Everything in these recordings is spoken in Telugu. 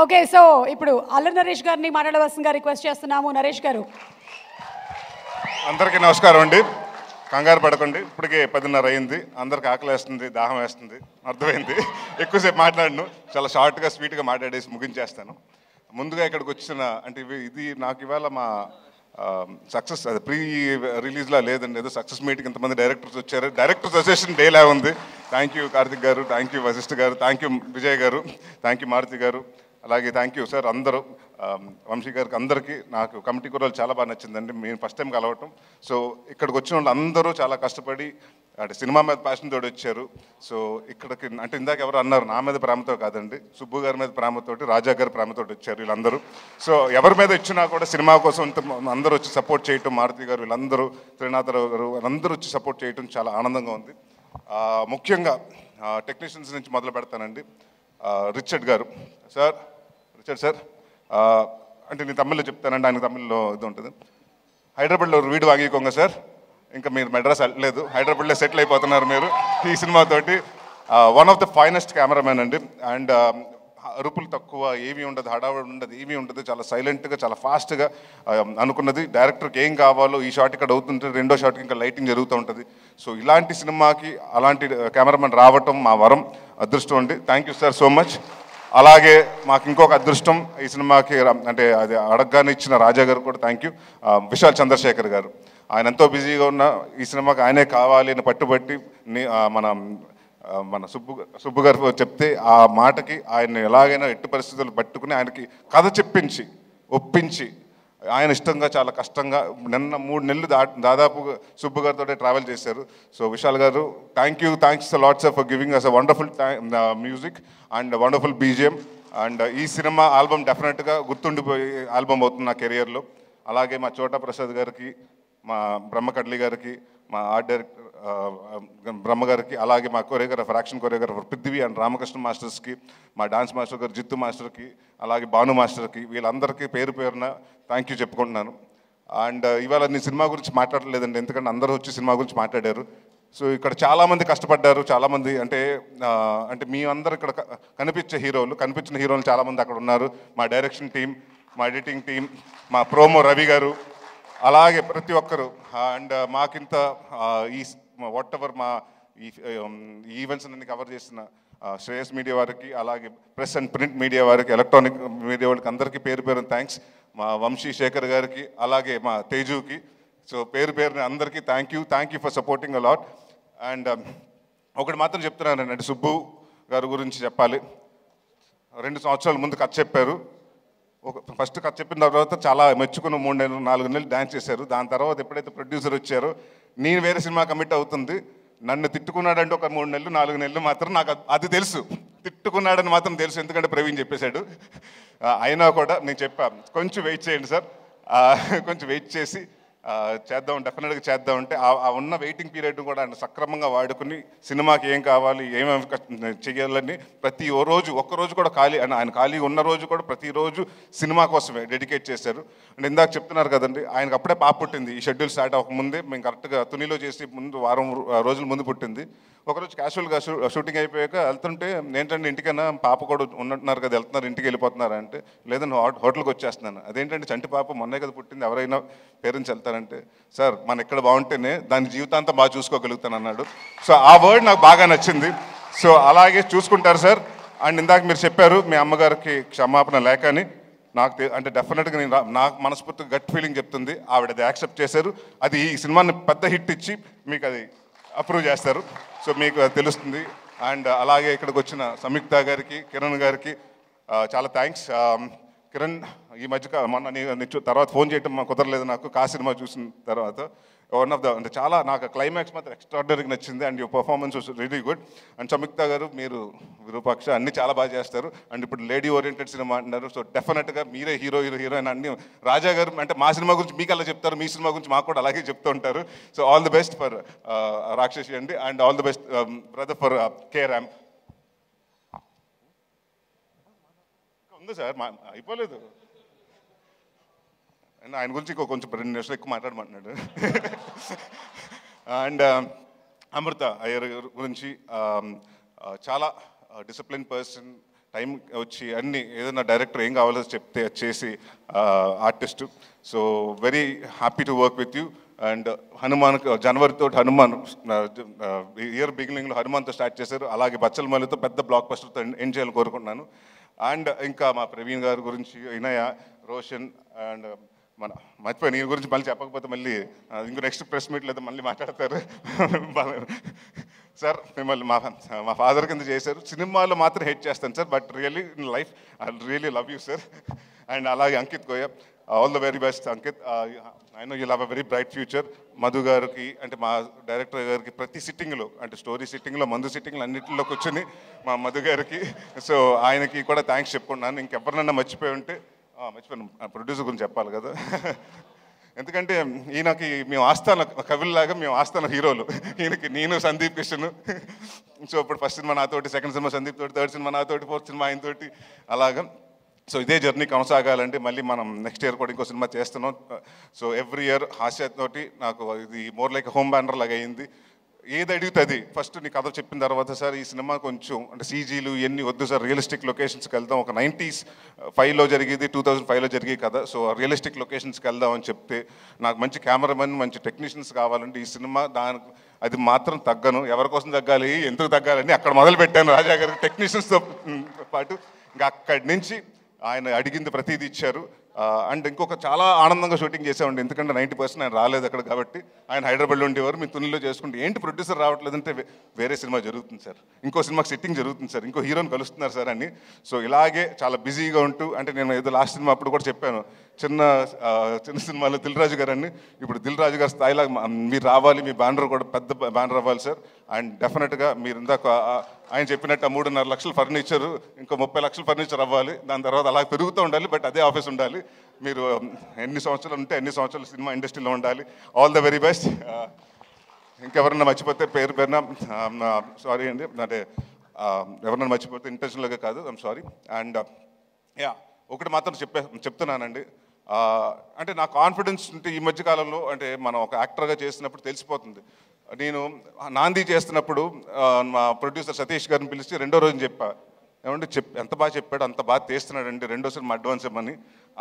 ఓకే, సో ఇప్పుడు అల్లరి నరేష్ గారిని మాట్లాడవలసిందిగా రిక్వెస్ట్ చేస్తున్నాము. నరేష్ గారు. అందరికీ నమస్కారం అండి. కంగారు పడకండి, ఇప్పటికే 10:30 అయింది. అందరికి ఆకలి వేస్తుంది, దాహం వేస్తుంది, అర్థమైంది. ఎక్కువసేపు మాట్లాడను, చాలా షార్ట్గా స్వీట్గా మాట్లాడేసి ముగించేస్తాను. ముందుగా ఇక్కడికి వచ్చిన అంటే ఇది నాకు ఇవాళ మా సక్సెస్ అది ప్రీ రిలీజ్లా లేదండి, ఏదో సక్సెస్ మీటింగ్ ఇంతమంది డైరెక్టర్స్ వచ్చారు. డైరెక్టర్స్ అసోసియేషన్ డేలా ఉంది. థ్యాంక్ యూ కార్తిక్ గారు, థ్యాంక్ యూ వశిష్ఠ గారు, థ్యాంక్ యూ విజయ్ గారు, థ్యాంక్ యూ మారుతి గారు, అలాగే థ్యాంక్ యూ సార్ అందరూ, వంశీ గారికి, అందరికీ. నాకు కమిటీ కుర్రాలు చాలా బాగా నచ్చిందండి, మేము ఫస్ట్ టైం కలవటం. సో ఇక్కడికి వచ్చిన వాళ్ళు అందరూ చాలా కష్టపడి అంటే సినిమా మీద ప్యాషన్ తోటి వచ్చారు. సో ఇక్కడికి అంటే ఇందాక ఎవరు అన్నారు, నా మీద ప్రేమతో కాదండి, సుబ్బు గారి మీద ప్రేమతోటి, రాజా గారి ప్రేమతోటి వచ్చారు వీళ్ళందరూ. సో ఎవరి మీద ఇచ్చినా కూడా సినిమా కోసం ఇంత అందరూ వచ్చి సపోర్ట్ చేయటం, మారుతి గారు వీళ్ళందరూ, త్రినాథరావు గారు వాళ్ళందరూ వచ్చి సపోర్ట్ చేయటం చాలా ఆనందంగా ఉంది. ముఖ్యంగా టెక్నీషియన్స్ నుంచి మొదలు పెడతానండి. రిచర్డ్ గారు సార్, రిచర్డ్ సార్ అంటే నేను తమిళ్లో చెప్తానండి, ఆయన తమిళ్లో ఇది ఉంటుంది. హైదరాబాద్లో వీడు వాగికోంగ సార్, ఇంకా మీరు మెడ్రాస్ వెళ్ళలేదు, హైదరాబాద్లో సెటిల్ అయిపోతున్నారు మీరు ఈ సినిమాతోటి. One of the finest cameramen అండి. అండ్ అరుపులు తక్కువ, ఏమీ ఉండదు, హడావుడి ఉండదు, ఏమీ ఉండదు, చాలా సైలెంట్గా చాలా ఫాస్ట్గా అనుకున్నది. డైరెక్టర్కి ఏం కావాలో ఈ షాట్ ఇక్కడ అవుతుంటే రెండో షాట్కి ఇంకా లైటింగ్ జరుగుతూ ఉంటుంది. సో ఇలాంటి సినిమాకి అలాంటి కెమెరామెన్ రావటం మా వరం, అదృష్టం అండి. Thank you sir so much. అలాగే మాకు ఇంకొక అదృష్టం ఈ సినిమాకి అంటే అది అడగగానే ఇచ్చిన రాజా గారు కూడా థ్యాంక్ యూ. విశాల్ చంద్రశేఖర్ గారు, ఆయన ఎంతో బిజీగా ఉన్న ఈ సినిమాకి ఆయనే కావాలి అని పట్టుబట్టి మన సుబ్బు గారు చెప్తే ఆ మాటకి ఆయన ఎలాగైనా ఎట్టి పరిస్థితులు పట్టుకుని ఆయనకి కథ చెప్పించి ఒప్పించి ఆయన ఇష్టంగా చాలా కష్టంగా నిన్న 3 నెలలు దాదాపు సుబ్బు గారితో ట్రావెల్ చేశారు. సో విశాల్ గారు thanks lots for giving us a wonderful music and wonderful BGM. And ఈ సినిమా ఆల్బమ్ డెఫినెట్గా గుర్తుండిపోయే ఆల్బమ్ అవుతుంది నా కెరియర్లో. అలాగే మా చోటా ప్రసాద్ గారికి, మా బ్రహ్మకడ్లి గారికి, మా ఆర్ట్ డైరెక్టర్ బ్రహ్మ గారికి, అలాగే మా choreographer, action choreographer Prithvi and Ramakrishna మాస్టర్స్కి, మా డాన్స్ మాస్టర్ గారు జిత్తు మాస్టర్కి, అలాగే భాను మాస్టర్కి, వీళ్ళందరికీ పేరు పేరున థ్యాంక్ యూ చెప్పుకుంటున్నాను. అండ్ ఇవాళ నేను సినిమా గురించి మాట్లాడలేదండి, ఎందుకంటే అందరూ వచ్చి సినిమా గురించి మాట్లాడారు. సో ఇక్కడ చాలామంది కష్టపడ్డారు, చాలామంది అంటే మీ అందరు ఇక్కడ కనిపించిన హీరోలు చాలామంది అక్కడ ఉన్నారు. మా డైరెక్షన్ టీం, మా ఎడిటింగ్ టీం, మా ప్రోమో రవి గారు, అలాగే ప్రతి ఒక్కరు. అండ్ మాకింత ఈ వాట్ ఎవర్ మా ఈ ఈవెంట్స్ అన్ని కవర్ చేసిన శ్రేయస్ మీడియా వారికి, అలాగే ప్రెస్ అండ్ ప్రింట్ మీడియా వారికి, ఎలక్ట్రానిక్ మీడియా వాళ్ళకి అందరికీ పేరు పేరున థ్యాంక్స్. మా వంశీ శేఖర్ గారికి, అలాగే మా తేజుకి. సో పేరు పేరున అందరికీ thank you for supporting a lot. And ఒకటి మాత్రం చెప్తున్నానండి, అంటే సుబ్బు గారి గురించి చెప్పాలి. 2 సంవత్సరాల ముందు కథ చెప్పారు. ఫస్ట్ కథ చెప్పిన తర్వాత చాలా మెచ్చుకుని 3 నెలలు 4 నెలలు డ్యాన్స్ చేశారు. దాని తర్వాత ఎప్పుడైతే ప్రొడ్యూసర్ వచ్చారో నేను వేరే సినిమా కమిట్ అవుతుంది, నన్ను తిట్టుకున్నాడంటే ఒక 3 నెలలు 4 నెలలు మాత్రం నాకు అది తెలుసు, తిట్టుకున్నాడని మాత్రం తెలుసు, ఎందుకంటే ప్రవీణ్ చెప్పేశాడు. అయినా కూడా నేను చెప్పా, కొంచెం వెయిట్ చేయండి సార్, కొంచెం వెయిట్ చేసి చేద్దాం, డెఫినెట్గా చేద్దాం అంటే ఆ ఉన్న వెయిటింగ్ పీరియడ్ కూడా ఆయన సక్రమంగా వాడుకుని సినిమాకి ఏం కావాలి, ఏమేమి చేయాలని ఒక్కరోజు కూడా ఆయన ఖాళీ ఉన్న రోజు కూడా ప్రతిరోజు సినిమా కోసమే డెడికేట్ చేశారు. అండ్ ఇందాక చెప్తున్నారు కదండి, ఆయనకు అప్పుడే పాప పుట్టింది. ఈ షెడ్యూల్ స్టార్ట్ అవ్వకముందే మేము కరెక్ట్గా తునిలో చేసి వారం రోజుల ముందు పుట్టింది. ఒకరోజు క్యాజువల్గా షూటింగ్ అయిపోయాక వెళ్తుంటే, ఏంటంటే ఇంటికైనా పాప కూడా ఉన్నట్టున్నారు కదా, వెళ్తున్నారు ఇంటికి వెళ్ళిపోతున్నారు అంటే, లేదని హోటల్కి వచ్చేస్తున్నాను. అదేంటంటే చంటి పాప మొన్నే కదా పుట్టింది, ఎవరైనా పేరెంట్స్ వెళ్తారంటే, సార్ మన ఇక్కడ బాగుంటేనే దాని జీవితాంతం బాగా చూసుకోగలుగుతాను అన్నాడు. సో ఆ వర్డ్ నాకు బాగా నచ్చింది. సో అలాగే చూసుకుంటారు సార్. అండ్ ఇందాక మీరు చెప్పారు మీ అమ్మగారికి క్షమాపణ లేకని, అంటే డెఫినెట్గా నాకు మనస్ఫూర్తిగా గట్ ఫీలింగ్ చెప్తుంది, ఆవిడ అది యాక్సెప్ట్ చేశారు. అది ఈ సినిమాని పెద్ద హిట్ ఇచ్చి మీకు అది అప్రూవ్ చేస్తారు. సో మీకు అది తెలుస్తుంది. అండ్ అలాగే ఇక్కడికి వచ్చిన సంయుక్త గారికి, కిరణ్ గారికి చాలా థ్యాంక్స్. కిరణ్ ఈ మధ్య మొన్న తర్వాత ఫోన్ చేయటం కుదరలేదు నాకు, సినిమా చూసిన తర్వాత. వన్ ఆఫ్ ద అంటే చాలా నాకు క్లైమాక్స్ మాత్రం ఎక్స్ట్రాడినరీగా నచ్చింది. And your performance was really good. And Samyuktha గారు మీరు విరూపాక్ష అన్నీ చాలా బాగా చేస్తారు. అండ్ ఇప్పుడు లేడీ ఓరియంటెడ్ సినిమా అంటున్నారు. సో డెఫినెట్గా మీరే హీరోయిన్ అన్ని. రాజా గారు అంటే మా సినిమా గురించి మీకు అలా చెప్తారు, మీ సినిమా గురించి మాకు కూడా అలాగే చెప్తూ ఉంటారు. So all the best for రాక్షసి అండి. And all the best brother for K ramp. ఉంది సార్, అయిపోలేదు. ఆయన గురించి కొంచెం 2 నిమిషాలు ఎక్కువ మాట్లాడమంటున్నాడు. అండ్ అమృత అయ్యర్ గురించి చాలా డిసిప్లిన్ పర్సన్, టైం వచ్చి అన్ని ఏదైనా డైరెక్టర్ ఏం కావాలో చెప్తే చేసి artist. So very happy to work with you. And Hanuman జనవరితో హనుమాన్ ఇయర్ బిగినింగ్లో హనుమాన్తో స్టార్ట్ చేశారు, అలాగే బచ్చలమల్లితో పెద్ద బ్లాక్ బస్టర్తో ఎండ్ చేయాలని కోరుకుంటున్నాను. అండ్ ఇంకా మా ప్రవీణ్ గారి గురించి, వినయ, రోషన్ అండ్ మన మర్చిపోయి నేను గురించి మళ్ళీ చెప్పకపోతే మళ్ళీ ఇంకో నెక్స్ట్ ప్రెస్ మీట్ లేదా మళ్ళీ మాట్లాడతారు. సార్ మిమ్మల్ని మా ఫాదర్ కింద చేశారు. సినిమాలో మాత్రం హెట్ చేస్తాను sir, but really in life I really love you sir. And అలాగే Ankit Goya, all the very best Ankit. I know you'll have a very bright future. Madhu గారికి అంటే మా డైరెక్టర్ గారికి ప్రతి సిట్టింగ్లో అంటే స్టోరీ సిట్టింగ్లో, మందు సిట్టింగ్లో అన్నింటిలో కూర్చొని మా మధు గారికి, సో ఆయనకి కూడా థ్యాంక్స్ చెప్పుకున్నాను. ఇంకెవరినన్నా మర్చిపోయి ఉంటే మర్చిపోయాను, ప్రొడ్యూసర్ గురించి చెప్పాలి కదా. ఎందుకంటే ఈయనకి మేము ఆస్థాన కవిల్లాగా, మేము ఆస్థాన హీరోలు. ఈయనకి నేను, సందీప్ కిషన్. సో ఇప్పుడు ఫస్ట్ సినిమా నాతోటి, సెకండ్ సినిమా సందీప్ తోటి, థర్డ్ సినిమా నాతోటి, ఫోర్త్ సినిమా ఆయనతోటి, అలాగా. సో ఇదే జర్నీ కొనసాగాలంటే మళ్ళీ మనం నెక్స్ట్ ఇయర్ కూడా ఇంకో సినిమా చేస్తున్నాం. సో ఎవ్రీ ఇయర్ హాస్యతోటి నాకు ఇది మోర్ లైక్ హోమ్ బ్యానర్ లాగా అయింది. ఏది అడుగుతుంది ఫస్ట్ నీ కథ చెప్పిన తర్వాత, సార్ ఈ సినిమా కొంచెం అంటే సీజీలు ఇవన్నీ వద్దు సార్, రియలిస్టిక్ లొకేషన్స్కి వెళ్దాం, ఒక 95లో జరిగేది 2005లో జరిగే కదా, సో రియలిస్టిక్ లొకేషన్స్కి వెళ్దాం అని చెప్తే, నాకు మంచి కెమెరామెన్, మంచి టెక్నీషియన్స్ కావాలంటే ఈ సినిమా దానికి అది మాత్రం తగ్గను. ఎవరి కోసం తగ్గాలి, ఎందుకు తగ్గాలని అక్కడ మొదలు పెట్టాను రాజా గారి టెక్నీషియన్స్తో పాటు. ఇంకా అక్కడి నుంచి ఆయన అడిగింది ప్రతిదీ ఇచ్చారు. అండ్ ఇంకొక చాలా ఆనందంగా షూటింగ్ చేసామండి, ఎందుకంటే 90% ఆయన రాలేదు అక్కడ కాబట్టి. ఆయన హైదరాబాద్లో ఉండేవారు, మీ తునిలో చేసుకుంటే ఏంటి ప్రొడ్యూసర్ రావట్లేదంటే వేరే సినిమా జరుగుతుంది సార్, ఇంకో సినిమాకి సెట్టింగ్ జరుగుతుంది సార్, ఇంకో హీరోని కలుస్తున్నారు సార్ అని. సో ఇలాగే చాలా బిజీగా ఉంటూ, అంటే నేను ఏదో లాస్ట్ సినిమా అప్పుడు కూడా చెప్పాను, చిన్న సినిమాలో దిల్ రాజు గారు అని, ఇప్పుడు దిల్ రాజు గారి స్థాయిలో మీరు రావాలి, మీ బ్యానర్ కూడా పెద్ద బ్యానర్ అవ్వాలి సార్. అండ్ డెఫినెట్గా మీరు ఇందాక ఆయన చెప్పినట్టు 3.5 లక్షల ఫర్నిచర్, ఇంకో 30 లక్షల ఫర్నిచర్ అవ్వాలి, దాని తర్వాత అలా పెరుగుతూ ఉండాలి, బట్ అదే ఆఫీస్ ఉండాలి. మీరు ఎన్ని సంవత్సరాలు ఉంటే ఎన్ని సంవత్సరాలు సినిమా ఇండస్ట్రీలో ఉండాలి. All the very best. ఇంకెవరన్నా మర్చిపోతే పేరు పేరున సారీ అండి, అంటే ఎవరన్నా మర్చిపోతే ఇంటెన్షనల్గా కాదు, ఐమ్ సారీ. అండ్ ఒకటి మాత్రం చెప్తున్నానండి, అంటే నా కాన్ఫిడెన్స్ ఉంటే ఈ మధ్యకాలంలో, అంటే మనం ఒక యాక్టర్గా చేస్తున్నప్పుడు తెలిసిపోతుంది. నేను నాంది చేస్తున్నప్పుడు మా ప్రొడ్యూసర్ సతీష్ గారిని పిలిచి రెండో రోజు చెప్పా, ఏమంటే ఎంత బాగా చెప్పాడు, అంత బాగా తీస్తున్నాడండి, రెండో సినిమా అడ్వాన్స్ ఇవ్వమని.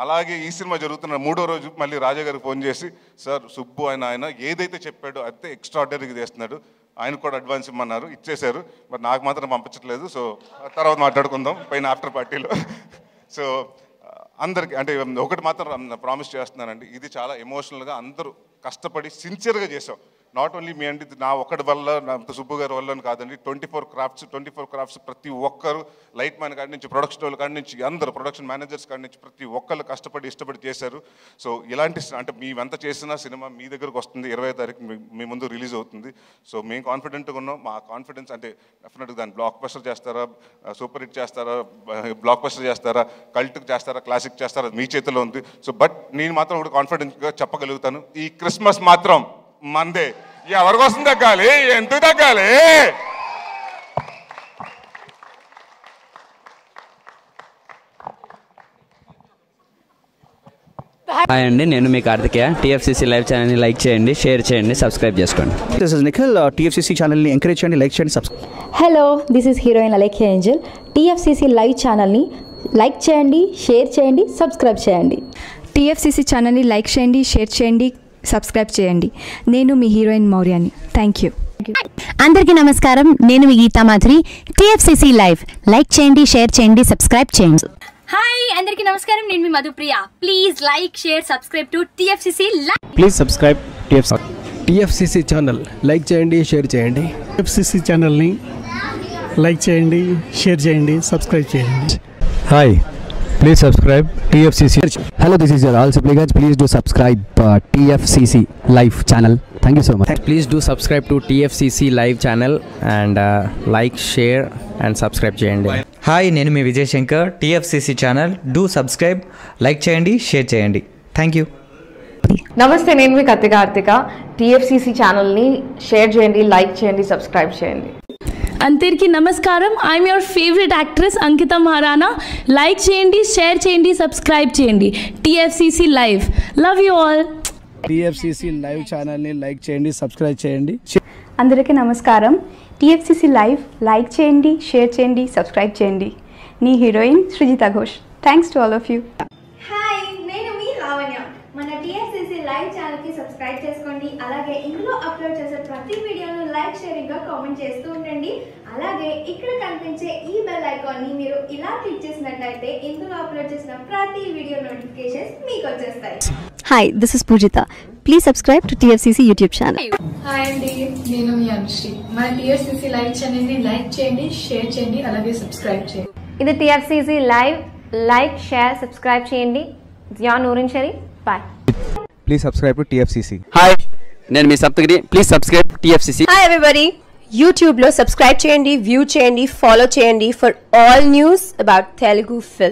అలాగే ఈ సినిమా జరుగుతున్న 3వ రోజు మళ్ళీ రాజా గారికి ఫోన్ చేసి, సార్ సుబ్బు ఆయన ఏదైతే చెప్పాడో అయితే ఎక్స్ట్రాడినరీగా చేస్తున్నాడు, ఆయన కూడా అడ్వాన్స్ ఇమ్మన్నారు, ఇచ్చేశారు, మరి నాకు మాత్రం పంపించట్లేదు. సో తర్వాత మాట్లాడుకుందాం పైన ఆఫ్టర్ పార్టీలో. సో అందరికి అంటే ఒకటి మాత్రం ప్రామిస్ చేస్తున్నానండి, ఇది చాలా ఎమోషనల్గా అందరూ కష్టపడి సిన్సియర్గా చేసాం. నాట్ ఓన్లీ మీ అండి, నా ఒక్కడి వల్ల, నా సుబ్బు గారి వల్ల కాదండి, 24 క్రాఫ్ట్స్ ప్రతి ఒక్కరు, లైట్ మ్యాన్ కాడి నుంచి, ప్రొడక్షన్ వాళ్ళ కాడి నుంచి, అందరూ ప్రొడక్షన్ మేనేజర్స్ కాడి నుంచి ప్రతి ఒక్కరు కష్టపడి ఇష్టపడి చేశారు. సో ఇలాంటి అంటే మేమెంత చేసినా సినిమా మీ దగ్గరకు వస్తుంది, 20వ తారీఖు మీ ముందు రిలీజ్ అవుతుంది. సో మేము కాన్ఫిడెంట్గా ఉన్నాం. మా కాన్ఫిడెన్స్ అంటే డెఫినెట్గా దాన్ని బ్లాక్ బస్టర్ చేస్తారా, సూపర్ హిట్ చేస్తారా, బ్లాక్ బస్టర్ చేస్తారా, కల్ట్ చేస్తారా, క్లాసిక్ చేస్తారా, మీ చేతిలో ఉంది. సో బట్ నేను మాత్రం ఒకటి కాన్ఫిడెంట్గా చెప్పగలుగుతాను, ఈ క్రిస్మస్ మాత్రం మందే. ఎవరి కోసం తగ్గాలి, ఎందుకు తగ్గాలి? హాయ్ అండి, నేను మీ కార్తికేయ. టీఎఫ్సీసీ లైవ్ ఛానల్ని లైక్ చేయండి, షేర్ చేయండి, సబ్స్క్రైబ్ చేసుకోండి. This is Nikhil. టీఎఫ్సీసీ ఛానల్ని ఎంకరేజ్ చేయండి, లైక్ చేయండి, subscribe. Hello, this is heroine Alekhya angel. TFCC live ఛానల్ని లైక్ చేయండి, షేర్ చేయండి, సబ్స్క్రైబ్ చేయండి. టీఎఫ్సీసీ ఛానల్ని లైక్ చేయండి, షేర్ చేయండి, సబ్స్క్రైబ్ చేయండి. నేను మీ హీరోయిన్ మౌర్యాని. Thank you. అందరికీ నమస్కారం, నేను మీ Geetha Madhuri. TFCC live like చేయండి, షేర్ చేయండి, సబ్స్క్రైబ్ చేయండి. హాయ్ అందరికీ నమస్కారం, నేను మీ Madhupriya. Please like, share, subscribe to TFCC live. Please subscribe TFCC channel like చేయండి, షేర్ చేయండి. టీఎఫ్సీసీ ఛానల్ని లైక్ చేయండి, షేర్ చేయండి, సబ్స్క్రైబ్ చేయండి. Hi, please subscribe TFCC. Hello, this is your all supplicants. Please do subscribe TFCC live channel. Thank you so much. Please do subscribe to TFCC live channel and like, share and subscribe చేయండి. హాయ్, నేను మీ Vijay Shankar. TFCC channel do subscribe, like చేయండి, షేర్ చేయండి. Thank you. నమస్తే, నేను మీ కార్తిక. టీఎఫ్సీసీ ఛానల్ని షేర్ చేయండి, లైక్ చేయండి, సబ్స్క్రైబ్ చేయండి. అందరికీ నమస్కారం, I'm your favourite actress Ankita Maharana. Like చేయండి, షేర్ చేయండి, సబ్స్క్రైబ్ చేయండి. TFCC live. Love you all. TFCC live ఛానల్ని లైక్ చేయండి, సబ్స్క్రైబ్ చేయండి. అందరికీ నమస్కారం. టీఎఫ్సీసీ లైవ్ లైక్ చేయండి, షేర్ చేయండి, సబ్స్క్రైబ్ చేయండి. నీ heroine Srujitha Ghosh. Thanks to all of you. Hi, నేను మీ లావణ్య. మన TFCC లైవ్ ఛానల్కి సబ్స్క్రైబ్ చేసుకోండి. అలాగే ఇందులో అప్లోడ్ చేసే ప్రతి వీడియోను లైక్, షేరింగ్గా కామెంట్ చేస్తూ ఉండండి. అలాగే ఇక్కడ కనిపించే ఈ బెల్ ఐకాన్ని మీరు ఇలా క్లిక్ చేసినట్లయితే ఇందులో అప్లోడ్ చేసిన ప్రతి వీడియో నోటిఫికేషన్స్ మీకు వచ్చేస్తాయి. Hi, this is Poojitha. Please subscribe to TFCC YouTube channel. Hi అండి, నేను మీ అనుశ్రీ. మన TFCC లైవ్ ఛానల్ని లైక్ చేయండి, షేర్ చేయండి, అలాగే సబ్స్క్రైబ్ చేయండి. ఇది TFCC live. Like, share, subscribe చేయండి. Zia Noorin Sharif. Bye. Please subscribe to TFCC. Hi, నేను మీ Saptagiri. Please subscribe TFCC. Hi everybody, యూట్యూబ్లో సబ్స్క్రైబ్ చేయండి, వ్యూ చేయండి, ఫాలో చేయండి for all news about Telugu film.